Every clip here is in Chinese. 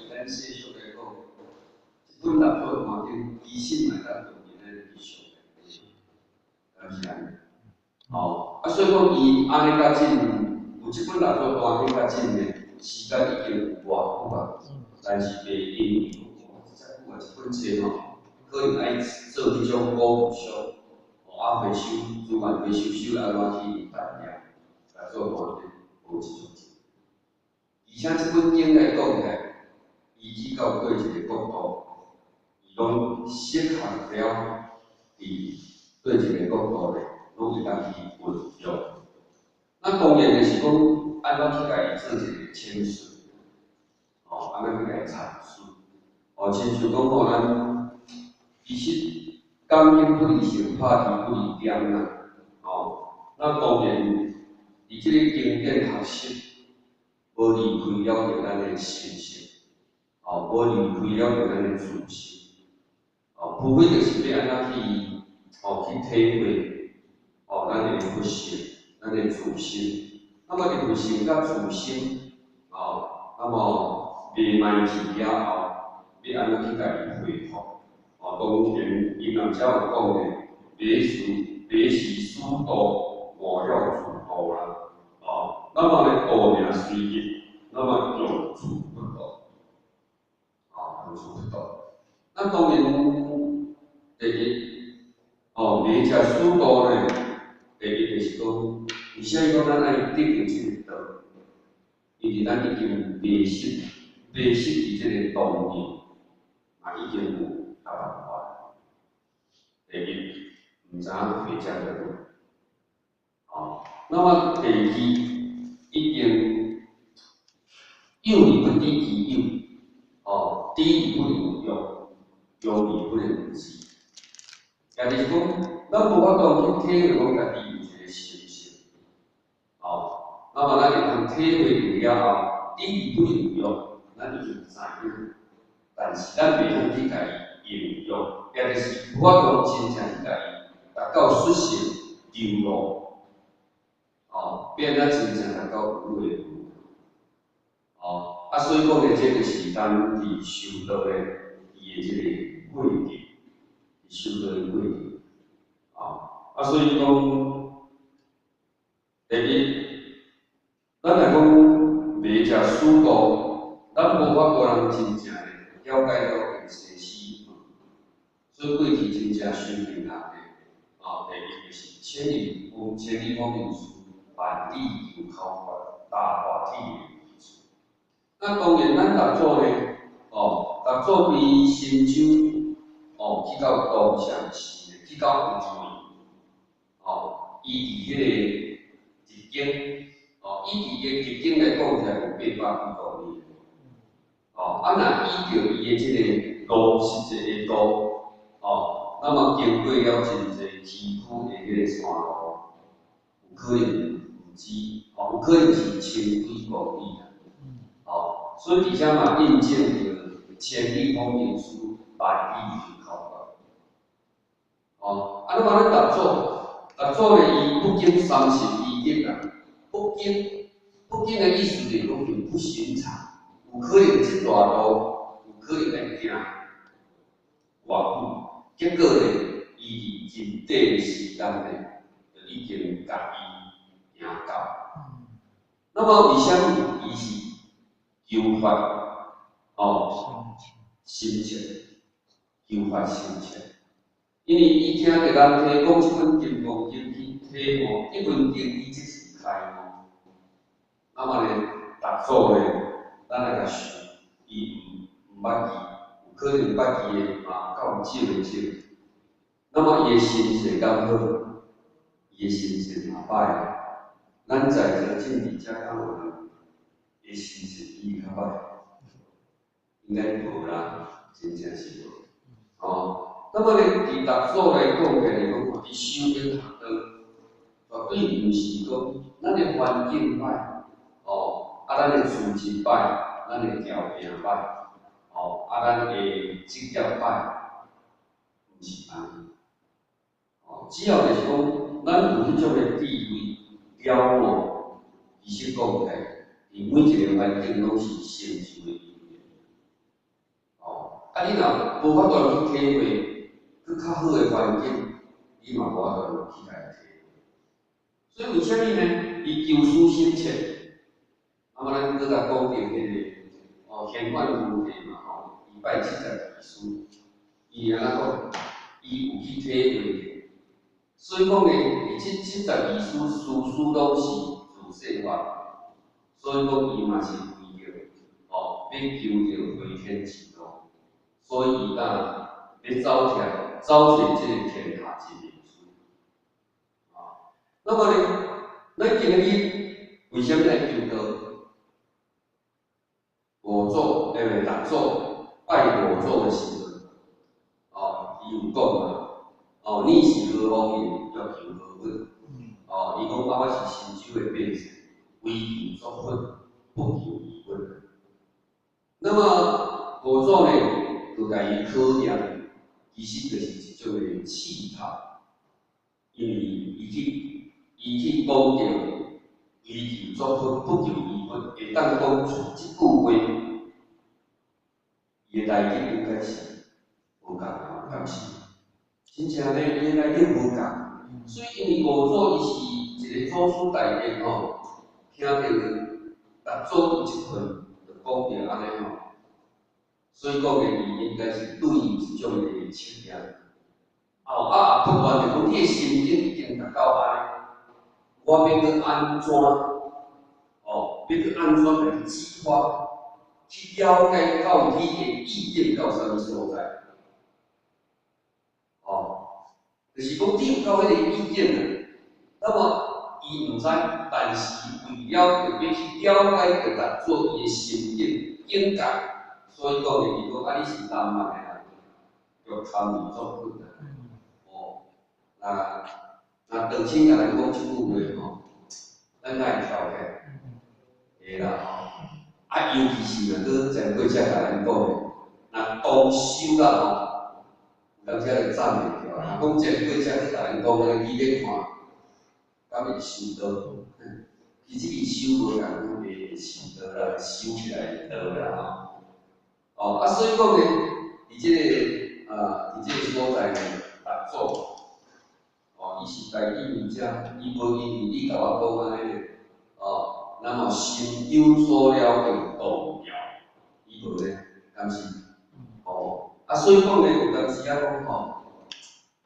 咱细数来讲，一本杂作环境，其实嘛，咱动员咱理想的，是安。哦，所以讲伊安尼较进，有一本杂作单去较进的，时间已经有偌久啊，但是袂应用。再久啊，一本册吼，可能爱做迄种古书，回收资源回收安怎去办理，来做单的，无即种。而且这本经来讲起，伊去到对一个角度，伊拢适合了伊对一个角度咧，拢会当去运用。那当然就是讲，安怎去甲伊做一个阐述，安怎去甲伊阐述，亲像讲吼，咱其实感情不离性，拍戏不离点啦，那当然，伫即个经典学习。无离开了着咱的心性，无离开了着咱的自信，除非就是要安怎去，去体会，咱的佛性，咱的自信。那么佛性甲自信，那么未卖去了后，要安怎去甲伊恢复？当然，因若才有讲的，别时师道，莫要自道啦。那么呢，道命随意，那么有主不动，有主不动。那当然，第一，理解师道呢，第一就是讲，为啥讲咱爱得到这个道？因为咱已经迷失伫这个道理，已经有办法。第一，唔知影回家的路，那么第二。已经有理不敌其有，敌理不能用，有理不能治。也就是讲，咱无法度去体会讲家己有一个心性，那么咱会当体会到了后，敌理不能用，咱已经知影，但是咱袂通去甲伊应用，也就是无法度真正去甲伊达到实行流露，变咱真正达到有为。所以讲呢，这就是咱伫修道的伊的这个过程，修道的过程，所以讲，第一，咱来讲理解师道，咱无法度人真正的了解到人生死，所以过去真正修行人的，第一就是千里风流疏，万里求考法，大化体验。那当然，咱达做呢，达做对新州，去到东乡市，去到福州，伊伫迄个日经，伊伫个日经来讲起来有800几公里，若依照伊的这个路实际的路，那么经过了真侪崎岖的迄个山路，有可能唔止，有可能是1000几公里。所以底下嘛印证着千里风流疏，万里求考法。那么咱达做呢，伊不经30一定啊，不经的意思就是讲很不寻常，有可能这段路有可能来行偌久，结果呢，伊伫真短的时间内就已经甲伊行到。那么为什么伊是？求法，心切，求法心切。因为伊听着人提讲一本金刚经去体悟，一本经伊即是开悟。那么呢，达祖呢，咱来甲想，伊毋捌记，有可能捌记的嘛，较有少的少。那么伊的心性刚好，伊的心性嘛歹，咱在座正伫遮敢有人？伊心情伊较歹，应该无啦，真正是无。那么呢，伫达祖来讲起来讲，伫修行学道，绝对毋是讲咱的环境歹，咱的资质歹，咱的条件歹，咱的职业歹，毋是安尼。只要就是讲，咱有迄种的智慧了悟，其实讲起来。伊每一个环境拢是成就的因缘，你若无法度去体会，去较好的环境，你嘛无法度去家己体会。所以为虾米呢？伊求书心切，咱搁甲讲到迄个显幻如题嘛272书，伊安怎讲？伊有去体会。所以讲呢，伊72书拢是自说法，所以讲伊嘛是为着要求着回天之路，所以伊要走出这个天下之名书。那么呢，咱今日为什么来求道？五祖六祖拜五祖的时阵，伊有讲嘛，你是何方人，要求何本？伊讲我是神州的变成，为求作本，不求医本。那么五祖呢，就甲伊考验，其实就是一种的试探，因为伊去讲着。伊求作本，不求医本，会当讲出即句话，伊的内景应该是无共啊，敢是？真正咧，伊的内景无共，所以因为五祖伊是一个祖师大德听到六祖一份就讲着安尼所以讲咧，伊应该是对伊一种的测验。不管就讲你的心境已经达到安尼。我要去安怎？要去安怎来激发？去了解到你的意见到什么所在？就是讲你有到迄个意见了，那么伊毋知，但是为了要去了解着达做伊的心境境界，所以讲伊讲你是南蛮的人，要参与作本那长青甲咱讲即句话咱哪会跳起？会啦尤其是若前几只甲咱讲的，若动手啦有当时就赞袂着。讲前几只去甲咱讲，你咧看，敢会收刀？其实伊收无共，袂收刀啦，收起来刀啦所以讲呢，伫即个所在呢，六祖伊是家己物件，伊无因为你甲我讲安尼那么心有所了就动摇，伊无咧，敢是？所以讲呢，有当时讲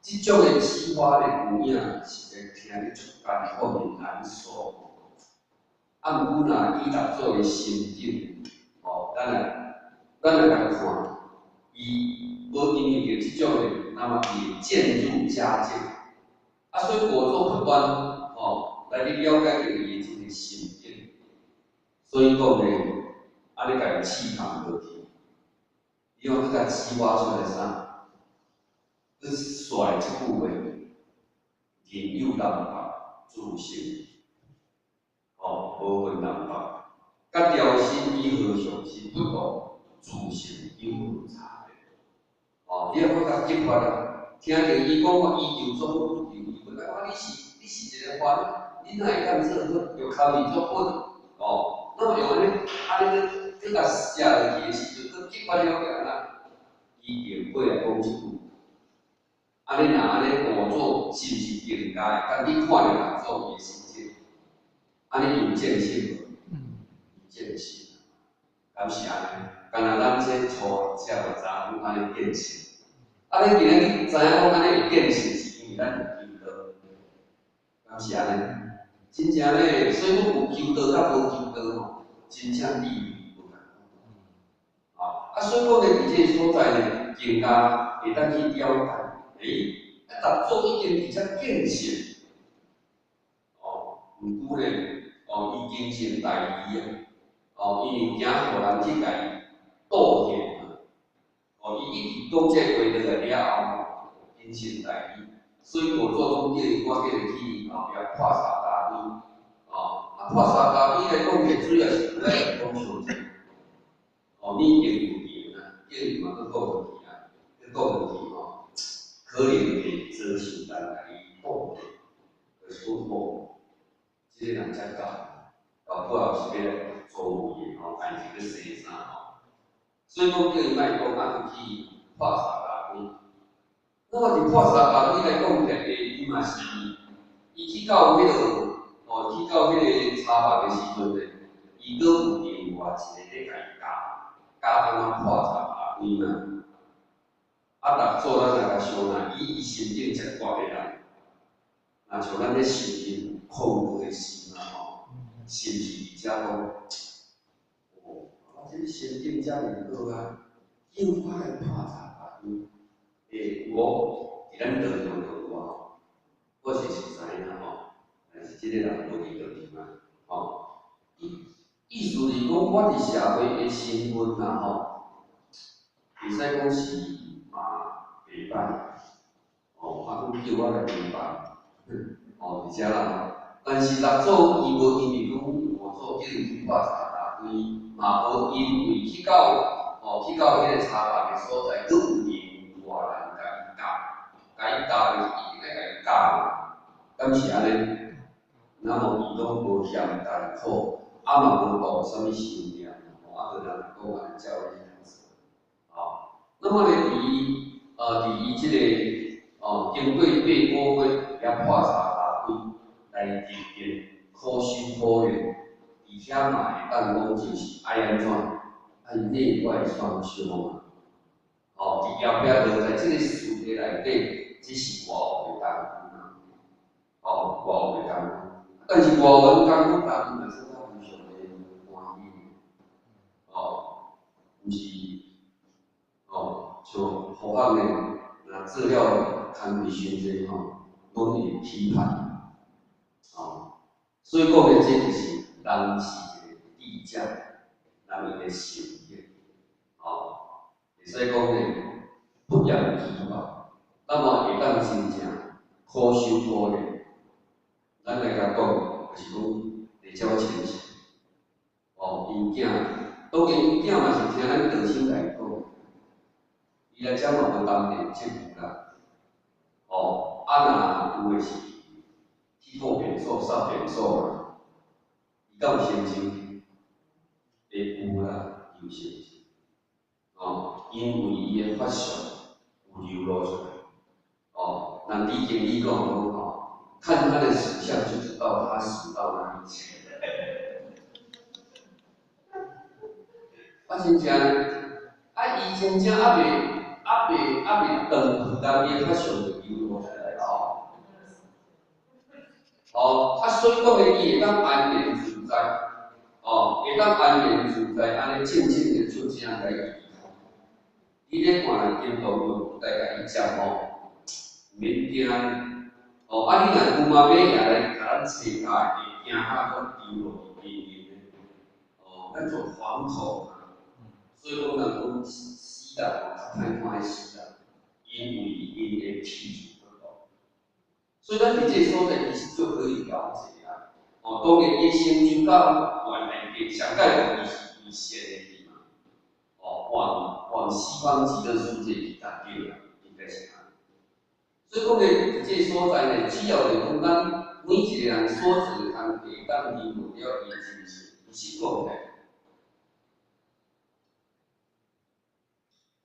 即种的启发的有影是会听得出艰苦难受。毋过若以六祖的心境，咱来看，伊无因为着即种的，那么伊渐入佳境。所以五祖不断来去了解着伊的即个心境。所以讲呢，安尼甲伊试探落去，伊要佮启发出来啥？你说即句话，人有南北自性，无分南北。甲调心以何相是不同，自性有无差别？你要佮激发啦，听着伊讲话，伊就做不求伊本来你是一个凡，你哪会当做好？要靠你做本那么用安尼去甲写落去的时阵，去激发了解啦，伊就过来讲一句。安尼五祖是毋是更加？甲你看着六祖伊心境，安尼有见性无？有见性，敢是安尼？敢若咱这初学者就知影安尼见性。你今日知影讲安尼会见性，是因为咱有求道，敢是安尼？真正咧，所以讲有求道甲无求道真正意义不同。所以讲咧，伫这个所在咧，更加会当去了解。六祖已经比较见性，毋过呢，伊精神大义因为惊互人去甲伊倒陷伊一直讲这话落来了后，精神大义，所以五祖讲我叫伊去后壁破沙大米，破沙大米来讲，主要是来讲相争，你已经有赢啊，叫伊嘛去讲落去啊，去讲落去可能会做受咱来报的，就是讲即个人才搞不好是要来做位的家己去生啥所以讲叫伊莫讲啊去破茶咖啡。那么伫破茶咖啡来讲起来，伊嘛是伊去到迄个去到迄个茶房的时阵咧，伊搁有另外一个咧甲伊教安怎破茶咖啡嘛。啊，逐做咱来想啦，伊身顶食大个人，若像咱咧受孕控制的时嘛吼，是毋是伫遮讲？这身顶遮尔好啊，叫我来破茶咖啡，我伫咱道场度我是知影吼，但是即个人无伫道场嘛，吼，意思是讲我伫社会的身份啦吼，袂使讲是嘛袂歹，啊，叫我来明白，伫遮啦，但是六组伊无因为讲五组叫伊去破茶咖啡，嘛无因为去到迄个茶房的所在，佫有另外人甲伊教就是伊来甲伊教，敢是安尼？那么伊拢无嫌艰苦，啊嘛无讲啥物修炼，啊，就人讲安教育样子，那么咧，伫伊即个经过八个月了破茶咖啡来历练苦修苦练，而且嘛会当讲就是爱安怎，爱内外双修嘛。伫后壁就在即个世界内底，只是外有的功夫啦，外有的功夫。但是外有的功夫，但毋是咱平常的欢喜，毋是，像互学的，若资料牵袂伤济拢会批判，所以讲的这就是人是一个地价，人伊的性格，会使讲呢不言批判，那么会当真正苦修苦练，咱来甲讲，就是讲会照亲情，因囝，当然因囝嘛是听咱道亲来讲。伊来遮嘛无当面接触啦，若有诶是去做变数、杀变数啦，伊敢有先情？会有啦，有先情，因为伊诶法相有流露出来，咱理经理讲看他的形象就知道他死到哪里去。真正伊真正袂长，但伊较上就流露出来所以讲的伊会当安然自在，会当安然自在，安尼静静的就这样来依靠。你咧看人颠倒用代甲伊讲免惊。你若牛马马也来甲咱找下，会惊较讲丢落去边边咱做惶恐。所以讲，人讲死人较歹看的死人，因为因的气质不同。所以咱伫这所在，其实就可以了解啊。当然，伊成就到原来嘅上界伊是伊先的去嘛。往西方极乐世界去搭救啦，应该是安。所以讲咧，伫这所在咧，只要是讲咱每一个人所做嘅工课，当认为了伊精神，伊是讲的。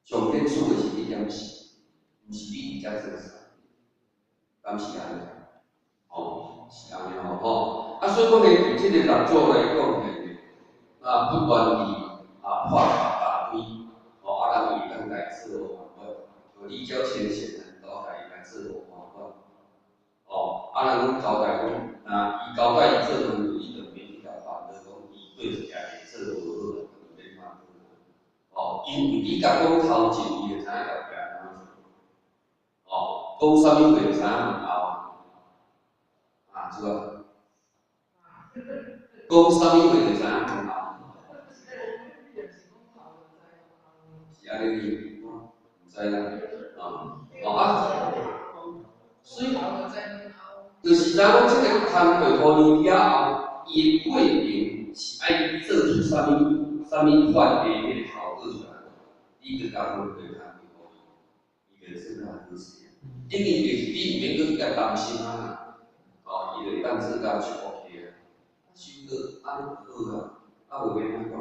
上天处的是你点事，毋是你伫遮做啥，敢是安尼？是安尼所以讲咧，伫即个六组来讲咧，不管你破茶咖啡，人会当来自我反问，有你交钱钱人都来自我反问，人交代讲，伊交代伊做问题，伊就免去甲烦恼讲，伊对一家己做无好，就免烦恼。因为你甲讲头前，伊就知影后壁安怎做。讲啥物话就知影问后。是吧？讲啥物话就知影问后。是安尼毋知啦。所以就是知影讲即个工课互你了后，伊的过程是爱做出啥物款的迄个效果出来，你就甲讲对他互伊，伊就自然好势。因为就是你毋免去甲担心啊。伊就当自家去 OK 啊，修个安尼好啊，袂免安讲，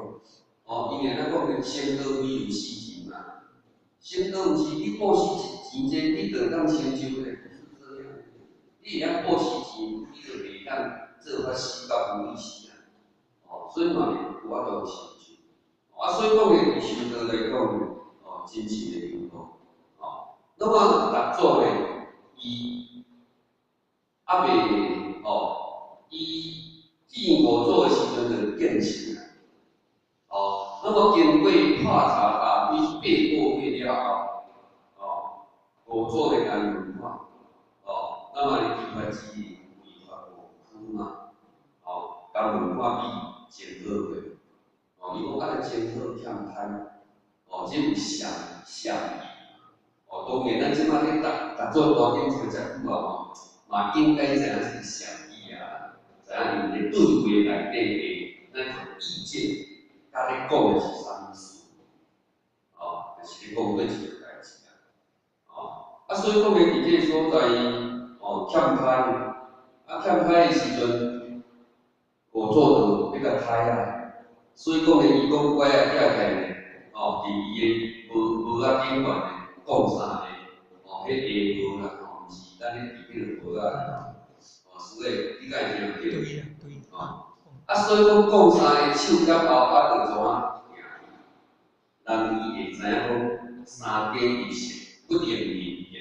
因为咱讲的先得米有四钱嘛，先得毋是你报四钱这你就当成就的，不是这样。你若报四钱，你就袂当做法死到无意思啊。所以嘛，有法度成就。所以讲的修道来讲，真正的有道。那么六祖呢，伊未伊见五祖的时阵就见性啊。那么经过拍查大规八个月了后，五祖的干文化，那么你就发知违法无区嘛，干文化比前好过，伊讲啊，前好欠贪，这有善意。当然，咱即摆咧逐做大经做遮久啊，嘛应该知影是善意啊，知影伊咧对话内底的那种意见，甲咧讲的是啥意思？就是咧讲对一个代志啊。所以讲咧，伫这所在，欠歹，欠歹的时阵，五祖就要甲歹啊。所以讲咧，伊讲乖啊，囝仔咧，伫伊的无顶悬咧讲啥咧？迄个无啦，毋是咱咧伫迄个无啊，所以你敢会听对？所以讲啥个手甲后就怎啊行？人伊会知影讲三点一线不言明言，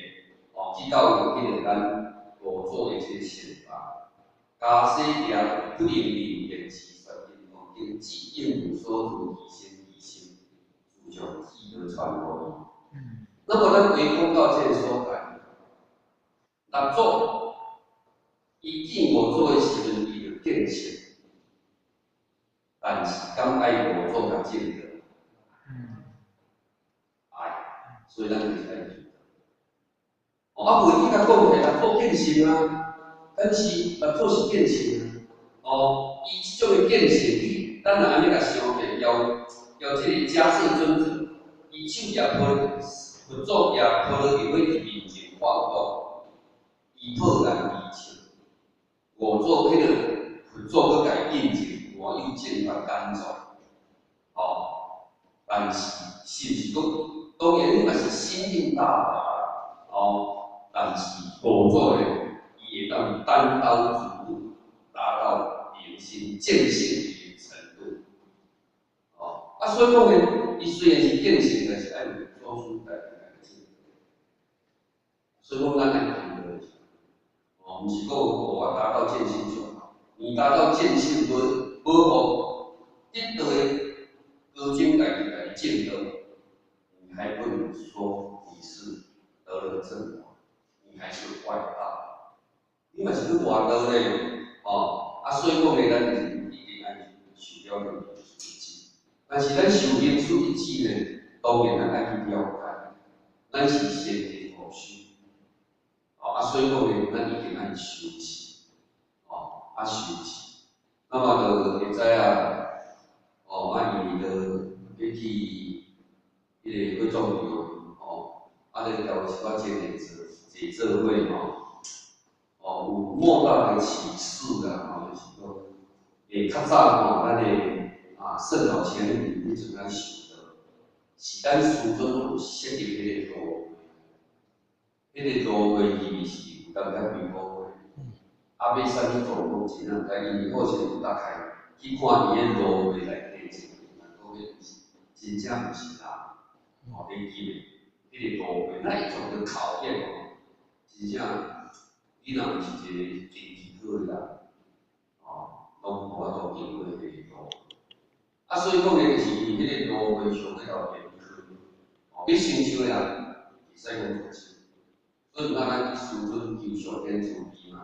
直到有迄个咱五祖的这个想法，假使条不言明言其说因，经即应有所住，以心，自从意而传播。那么咱回顾到这个所在，六祖伊见五祖的时阵，伊就见性，但是敢爱五祖甲见得，所以咱就是爱见得。袂记甲讲的六祖见性啊，但是六祖是见性啊，伊即种的见性，咱若安尼甲想起，要这个假设尊者，伊手也抱。佛祖也抱了伫迄面前放光，伊破然而情。五祖迄个佛祖佮家印证，我又见法干重。但是是毋是讲，当然你嘛是心性大法但是五祖呢，伊会当单刀直入，达到明心见性的程度。所以讲呢，伊虽然是见性，但是爱有做出代。所以讲，咱来谈的，毋是讲我达到见性就好。你达到见性，无互得到的高精改就来见得，你还不能说你是得了正果，你还是外道。你嘛是去外道呢，所以讲呢，咱就是一定爱受了了一致。但是咱受因出一致呢，当然咱爱去了解，咱是先天后续。所以讲呢，咱一定爱修持，修持，那么就会知影，伊就要去迄个做重要，就交一寡坐做伙有莫大的启示啦，就是讲，较早咱的圣老前辈迄阵咱修的，是咱师尊有设定迄个路。迄个路话意是有淡薄微妙的，要啥物做讲真啊，但因为好像有打开去看伊个路话内底是，讲真正毋是啦，你记袂？迄个路话那一种的考验真正你若毋是一个经济好的人，拢无法度经过迄个路。所以讲呢，就是伊迄个路话上迄条严苛，要成就人，会使讲做事。所以咱师尊求上天慈悲嘛，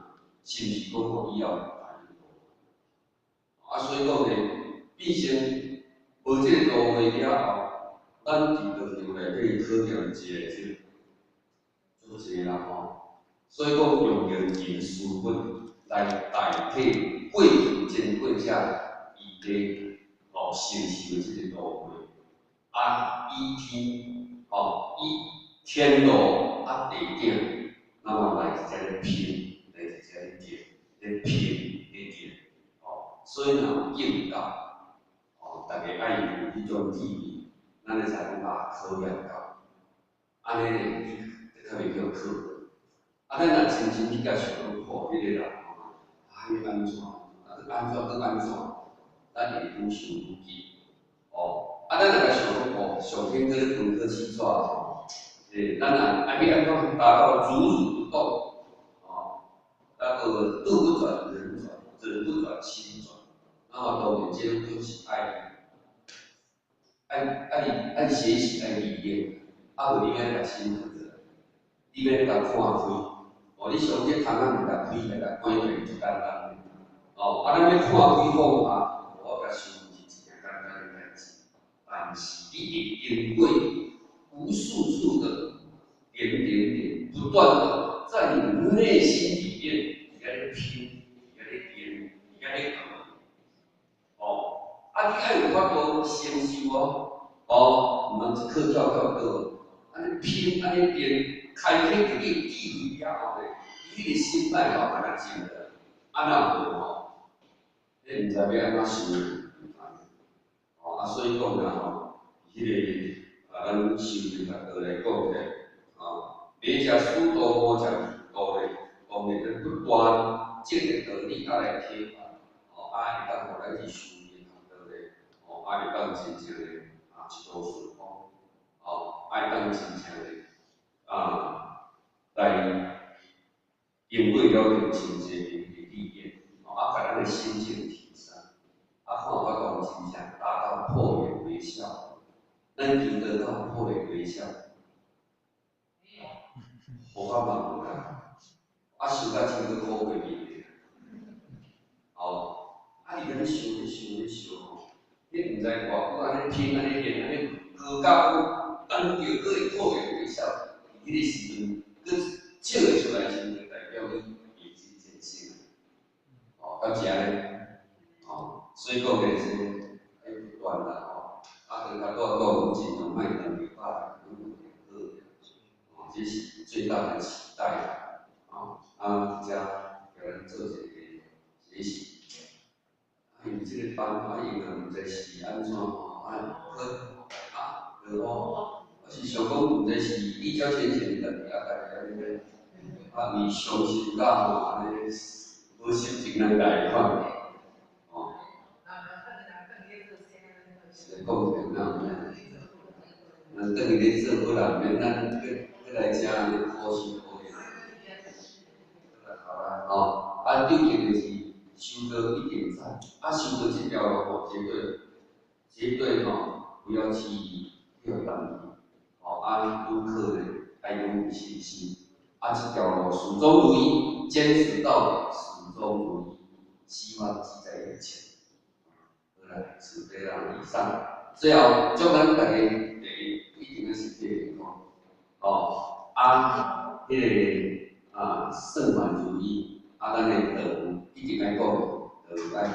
是毋是讲互以后大运动？所以讲呢，毕竟无这个路会了后，咱伫道场内底考验一个做一个人所以讲用人师本来代替过去前过者伊的承受的这个路会，以天路。地点，那么来直接咧拼，来直接咧点，咧拼咧点，所以呢应道，大家爱有迄种地名，咱会才能把考验到，安尼呢，就较袂叫课本。咱若真正去甲想讲，吼，迄个人吼，迄安怎？安怎？咱会愈想愈紧。咱若甲想讲，上天迄个分科试纸吼，咱若要安怎达到如如不动？那个路不转人转，人不转心转。那么当然，这种就是爱学习爱历练，无你爱甲心放着，你要甲看开。你上这窗仔门甲开，甲关开就简单。咱要看开方法，我甲想是一件简单的代志，但是你会经过无数处的点，不断的在你内心里面。你在拼，你在编，你在讲，你爱有法度承受唔通一颗跳过，安尼拼，安尼编，开篇一个机会了后咧，你的心态安尼静的，若无你唔知要安怎想，所以讲啦迄个咱修行学道来讲咧，别食殊途，无食ผิ道咧。讲的是不断这个道理来体会，会当互咱去修行学道咧，会当真正的一路顺风，会当真正的来经过了解真正的理念，甲咱的心境提升，看法讲真正达到破颜微笑，咱求得到破颜微笑，无法茫无啦。想甲真个苦过面咧，你安尼想，你毋知偌久安尼拼安尼练安尼高到咱叫佫会破颜微笑，迄个时阵，佫笑会出来时，就代表你已经见性了。到遮咧，所以讲咧是要不断啦，跟较多讲尽量卖当袂歹，好，这是最大的期待啦。遮有人做一个学习，因这个班因为毋知是安怎我是想讲毋知是比较先前的，大家迄个为伤心到安尼无心情能来看，是讲起来咱等于咧做好人，免咱去来遮安尼苦心苦力。究竟就是修得1.3，修得这条路绝对不要去跳单去，愈可呢爱拥有信心，这条路始终如一，坚持到底，始终如一，希望记在眼前。好啦，慈悲啦，以上，最后祝咱大家一定要是健康，迄个圣满如意。咱的道一定爱讲，道爱讲，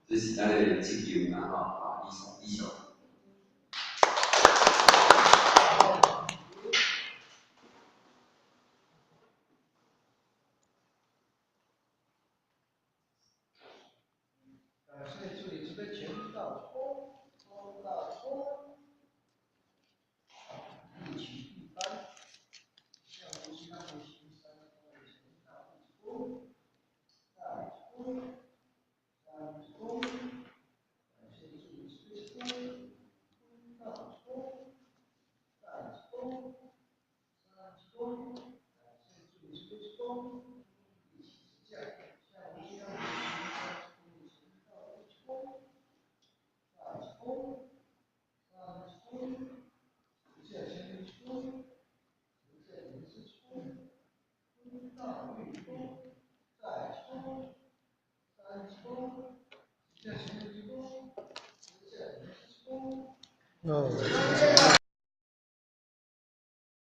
这是咱的责任啦，以上。感谢助理这边全部到冲到冲，一起一班，项目其他的行三到冲，再冲，三冲，感谢助理这边冲到冲，再冲，三冲，感谢助理这边冲，一起这样，项目其他的行到冲。冲，冲，直线前面冲，直线也是冲，冲到运冲，再冲，三冲，直线前面冲，直线也是冲。